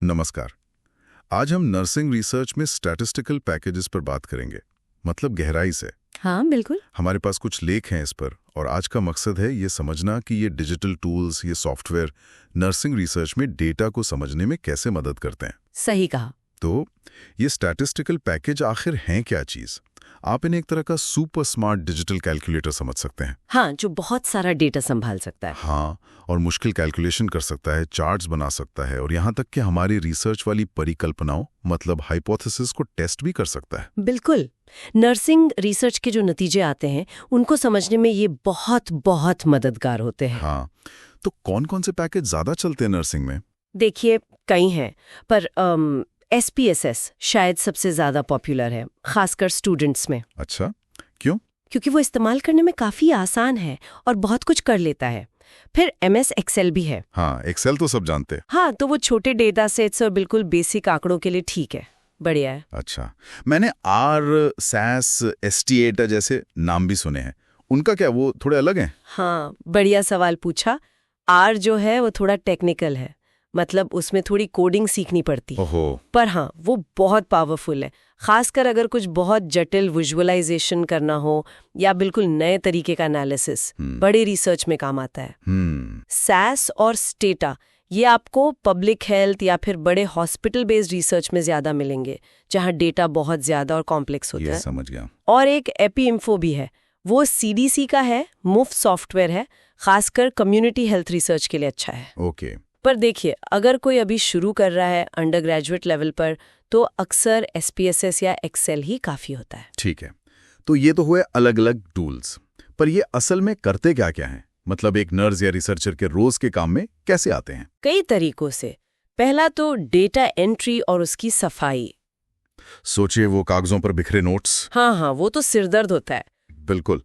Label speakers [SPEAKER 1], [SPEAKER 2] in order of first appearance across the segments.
[SPEAKER 1] नमस्कार। आज हम नर्सिंग रिसर्च में स्टैटिस्टिकल पैकेजेस पर बात करेंगे, मतलब गहराई से।
[SPEAKER 2] हाँ बिल्कुल।
[SPEAKER 1] हमारे पास कुछ लेख हैं इस पर, और आज का मकसद है ये समझना कि ये डिजिटल टूल्स, ये सॉफ्टवेयर नर्सिंग रिसर्च में डेटा को समझने में कैसे मदद करते हैं।
[SPEAKER 2] सही कहा।
[SPEAKER 1] तो ये स्टैटिस्टिकल पैकेज आखिर हैं क्या चीज़? आप इन्हें एक तरह का सुपर स्मार्ट डिजिटल कैलकुलेटर समझ सकते हैं।
[SPEAKER 2] हाँ, जो बहुत सारा डेटा संभाल सकता है।
[SPEAKER 1] हाँ, और मुश्किल कैलकुलेशन कर सकता है, चार्ट्स बना सकता है, और यहाँ तक कि हमारी रिसर्च वाली परिकल्पनाओं, मतलब हाइपोथेसिस को टेस्ट भी कर सकता है।
[SPEAKER 2] बिल्कुल। नर्सिंग रिसर्च के जो नतीजे आते हैं उनको समझने में ये बहुत बहुत मददगार होते हैं।
[SPEAKER 1] हाँ, तो कौन कौन से पैकेज ज्यादा चलते हैं नर्सिंग में?
[SPEAKER 2] देखिए, कई हैं, पर SPSS शायद सबसे ज्यादा पॉपुलर है, खासकर स्टूडेंट्स में।
[SPEAKER 1] अच्छा, क्यों?
[SPEAKER 2] क्योंकि वो इस्तेमाल करने में काफी आसान है और बहुत कुछ कर लेता है। फिर MS Excel भी है।
[SPEAKER 1] हाँ, एक्सेल तो सब जानते हैं।
[SPEAKER 2] हाँ, तो वो छोटे डेटा सेट्स और बिल्कुल बेसिक आंकड़ों के लिए ठीक है, बढ़िया है।
[SPEAKER 1] अच्छा, मैंने आर, SAS, STATA जैसे नाम भी सुने हैं। उनका क्या, वो थोड़े अलग हैं?
[SPEAKER 2] हाँ, बढ़िया सवाल पूछा। R जो है वो थोड़ा टेक्निकल है, मतलब उसमें थोड़ी कोडिंग सीखनी पड़ती है।
[SPEAKER 1] ओहो।
[SPEAKER 2] पर हाँ, वो बहुत पावरफुल है, खासकर अगर कुछ बहुत जटिल विजुअलाइजेशन करना हो या बिल्कुल नए तरीके का एनालिसिस, बड़े रिसर्च में काम आता है। SAS और स्टेटा ये आपको पब्लिक हेल्थ या फिर बड़े हॉस्पिटल बेस्ड रिसर्च में ज्यादा मिलेंगे, जहाँ डेटा बहुत ज्यादा और कॉम्प्लेक्स होता
[SPEAKER 1] ये
[SPEAKER 2] है।
[SPEAKER 1] समझ गया।
[SPEAKER 2] और एक EpiInfo भी है, वो CDC का है, मुफ्त सॉफ्टवेयर है, खासकर कम्युनिटी हेल्थ रिसर्च के लिए अच्छा है।
[SPEAKER 1] ओके।
[SPEAKER 2] पर देखिए, अगर कोई अभी शुरू कर रहा है अंडर ग्रेजुएट लेवल पर, तो अक्सर SPSS या एक्सेल ही काफी होता है।
[SPEAKER 1] ठीक है, तो ये तो हुए अलग अलग टूल्स, पर ये असल में करते क्या क्या हैं? मतलब एक नर्स या रिसर्चर के रोज के काम में कैसे आते हैं?
[SPEAKER 2] कई तरीकों से। पहला तो डेटा एंट्री और उसकी सफाई।
[SPEAKER 1] सोचिए वो कागजों पर बिखरे नोट्स।
[SPEAKER 2] हाँ, वो तो सिरदर्द होता है।
[SPEAKER 1] बिल्कुल।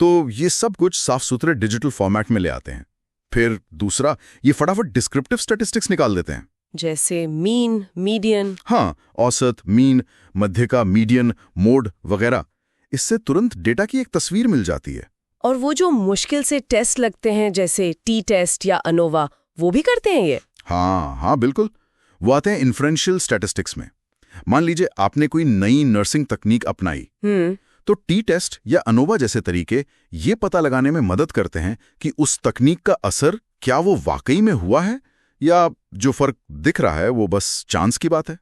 [SPEAKER 1] तो ये सब कुछ साफ सुथरे डिजिटल फॉर्मेट में ले आते हैं। फिर दूसरा, ये फटाफट डिस्क्रिप्टिव स्टैटिस्टिक्स निकाल देते हैं,
[SPEAKER 2] जैसे मीन, मीडियन।
[SPEAKER 1] हाँ, औसत, मीन, मध्यका, मीडियन, मोड वगैरह। इससे तुरंत डेटा की एक तस्वीर मिल जाती है।
[SPEAKER 2] और वो जो मुश्किल से टेस्ट लगते हैं, जैसे T-टेस्ट या अनोवा, वो भी करते हैं ये।
[SPEAKER 1] हाँ, बिल्कुल। वो आते हैं इन्फ्रेंशियल स्टैटिस्टिक्स में। मान लीजिए आपने कोई नई नर्सिंग तकनीक अपनाई, तो T-टेस्ट या अनोवा जैसे तरीके ये पता लगाने में मदद करते हैं कि उस तकनीक का असर क्या वो वाकई में हुआ है, या जो फर्क दिख रहा है वो बस चांस की बात है।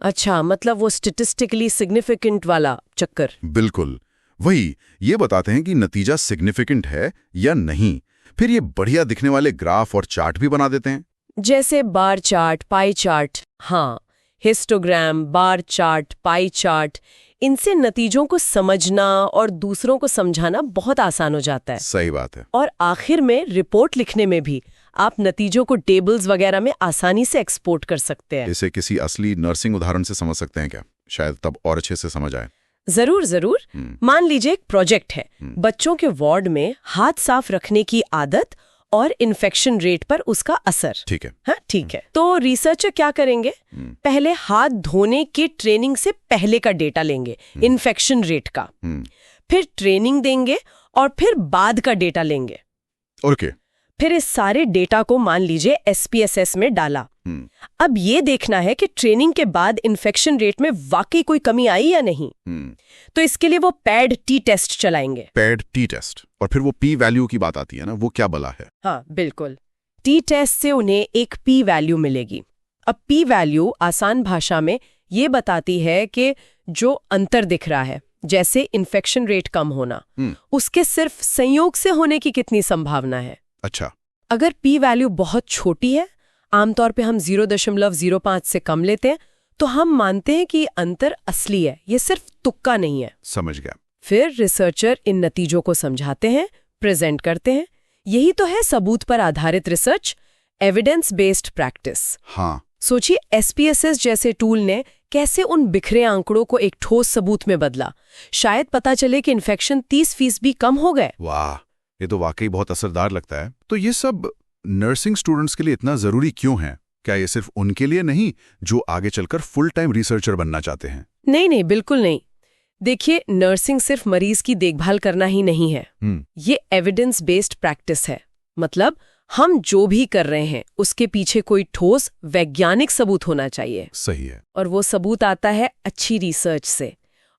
[SPEAKER 2] अच्छा, मतलब वो स्टेटिस्टिकली सिग्निफिकेंट वाला चक्कर।
[SPEAKER 1] बिल्कुल वही। ये बताते हैं कि नतीजा सिग्निफिकेंट है या नहीं। फिर ये बढ़िया दिखने वाले ग्राफ और चार्ट भी बना देते हैं,
[SPEAKER 2] जैसे बार चार्ट, पाई चार्ट। हाँ, histogram, bar chart, pie chart, इनसे नतीजों को समझना और दूसरों को समझाना बहुत आसान हो जाता है।
[SPEAKER 1] सही बात है।
[SPEAKER 2] और आखिर में रिपोर्ट लिखने में भी आप नतीजों को टेबल्स वगैरह में आसानी से एक्सपोर्ट कर सकते हैं।
[SPEAKER 1] इसे किसी असली नर्सिंग उदाहरण से समझ सकते हैं क्या? शायद तब और अच्छे से समझ आए।
[SPEAKER 2] जरूर। मान लीजिए एक प्रोजेक्ट है, बच्चों के वार्ड में हाथ साफ रखने की आदत और इन्फेक्शन रेट पर उसका असर।
[SPEAKER 1] ठीक है।
[SPEAKER 2] हाँ, ठीक है। तो रिसर्चर क्या करेंगे? पहले हाथ धोने की ट्रेनिंग से पहले का डेटा लेंगे, इन्फेक्शन रेट का। फिर ट्रेनिंग देंगे और फिर बाद का डेटा लेंगे।
[SPEAKER 1] ओके।
[SPEAKER 2] फिर इस सारे डेटा को मान लीजिए SPSS में डाला। अब ये देखना है कि ट्रेनिंग के बाद इन्फेक्शन रेट में वाकई कोई कमी आई या नहीं। तो इसके लिए वो पैड T-टेस्ट चलाएंगे।
[SPEAKER 1] पैड T-टेस्ट। और फिर वो P वैल्यू की बात आती है ना, वो क्या बला है?
[SPEAKER 2] हाँ बिल्कुल, T-टेस्ट से उन्हें एक P वैल्यू मिलेगी। अब P वैल्यू आसान भाषा में ये बताती है कि जो अंतर दिख रहा है, जैसे इन्फेक्शन रेट कम होना, उसके सिर्फ संयोग से होने की कितनी संभावना है।
[SPEAKER 1] अच्छा।
[SPEAKER 2] अगर P वैल्यू बहुत छोटी है, आमतौर पे हम 0.05 से कम लेते हैं, तो हम मानते हैं कि अंतर असली है, ये सिर्फ तुक्का नहीं है।
[SPEAKER 1] समझ गया।
[SPEAKER 2] फिर रिसर्चर इन नतीजों को समझाते हैं, प्रेजेंट करते हैं। यही तो है सबूत पर आधारित रिसर्च, एविडेंस बेस्ड प्रैक्टिस।
[SPEAKER 1] हाँ।
[SPEAKER 2] सोचिए SPSS जैसे टूल ने कैसे उन बिखरे आंकड़ों को एक ठोस सबूत में बदला। शायद पता चले कि इन्फेक्शन 30% कम हो गए।
[SPEAKER 1] वाह, ये तो वाकई बहुत असरदार लगता है। तो ये सब नर्सिंग स्टूडेंट्स के लिए इतना जरूरी क्यों है? क्या ये सिर्फ उनके लिए नहीं जो आगे चलकर फुल टाइम रिसर्चर बनना चाहते हैं?
[SPEAKER 2] नहीं, बिल्कुल नहीं। देखिए, नर्सिंग सिर्फ मरीज की देखभाल करना ही नहीं है, ये एविडेंस बेस्ड प्रैक्टिस है। मतलब हम जो भी कर रहे हैं उसके पीछे कोई ठोस वैज्ञानिक सबूत होना चाहिए।
[SPEAKER 1] सही है।
[SPEAKER 2] और वो सबूत आता है अच्छी रिसर्च से,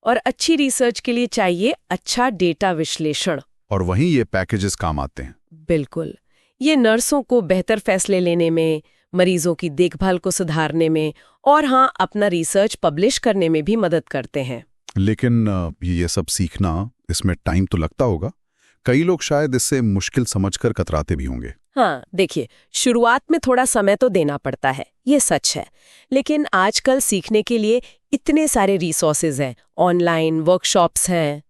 [SPEAKER 2] और अच्छी रिसर्च के लिए चाहिए अच्छा डेटा विश्लेषण।
[SPEAKER 1] और वहीं ये पैकेजेस काम आते हैं।
[SPEAKER 2] बिल्कुल, ये नर्सों को बेहतर फैसले लेने में, मरीजों की देखभाल को सुधारने में और हाँ, अपना रिसर्च पब्लिश करने में भी मदद करते हैं।
[SPEAKER 1] लेकिन ये सब सीखना, इसमें टाइम तो लगता होगा। कई लोग शायद इससे मुश्किल समझकर कतराते भी होंगे।
[SPEAKER 2] हाँ, देखिए, शुरुआत में थोड़ा समय तो देना पड़ता है, ये सच है। लेकिन आजकल सीखने के लिए इतने सारे रिसोर्सेज हैं, ऑनलाइन वर्कशॉप्स हैं।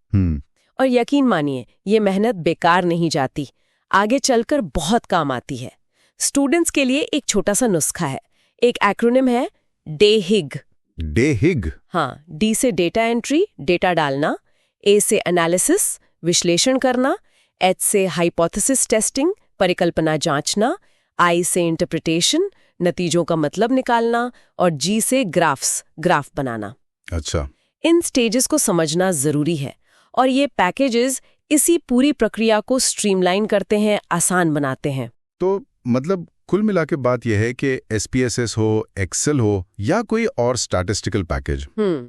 [SPEAKER 2] और यकीन मानिए, ये मेहनत बेकार नहीं जाती, आगे चलकर बहुत काम आती है। स्टूडेंट्स के लिए एक छोटा सा नुस्खा है, एक एक्रोनिम है DHIG।
[SPEAKER 1] DHIG?
[SPEAKER 2] हाँ, D से डेटा एंट्री, डेटा डालना, A से एनालिसिस, विश्लेषण करना, H से हाइपोथेसिस टेस्टिंग, परिकल्पना जांचना, I से इंटरप्रिटेशन, नतीजों का मतलब निकालना, और G से ग्राफ बनाना।
[SPEAKER 1] अच्छा।
[SPEAKER 2] इन स्टेजेस को समझना जरूरी है, और ये पैकेजेस इसी पूरी प्रक्रिया को स्ट्रीमलाइन करते हैं, आसान बनाते हैं।
[SPEAKER 1] तो मतलब कुल मिला के बात यह है कि SPSS हो, एक्सेल हो या कोई और स्टैटिस्टिकल पैकेज,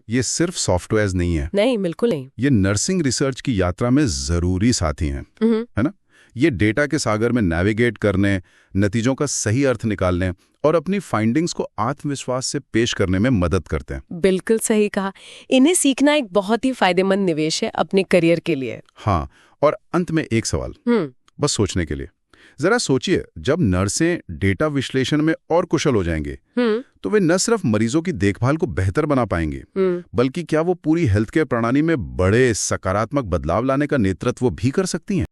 [SPEAKER 1] ये सिर्फ सॉफ्टवेयर्स नहीं है।
[SPEAKER 2] नहीं, बिल्कुल नहीं।
[SPEAKER 1] ये नर्सिंग रिसर्च की यात्रा में जरूरी साथी हैं, है ना? ये डेटा के सागर में नेविगेट करने, नतीजों का सही अर्थ निकालने और अपनी फाइंडिंग्स को आत्मविश्वास से पेश करने में मदद करते हैं।
[SPEAKER 2] बिल्कुल सही कहा। इन्हें सीखना एक बहुत ही फायदेमंद निवेश है अपने करियर के लिए।
[SPEAKER 1] हाँ, और अंत में एक सवाल, बस सोचने के लिए। जरा सोचिए, जब नर्सें डेटा विश्लेषण में और कुशल हो जाएंगे, तो वे न सिर्फ मरीजों की देखभाल को बेहतर बना पाएंगे, बल्कि क्या वो पूरी हेल्थ केयर प्रणाली में बड़े सकारात्मक बदलाव लाने का नेतृत्व भी कर सकती हैं।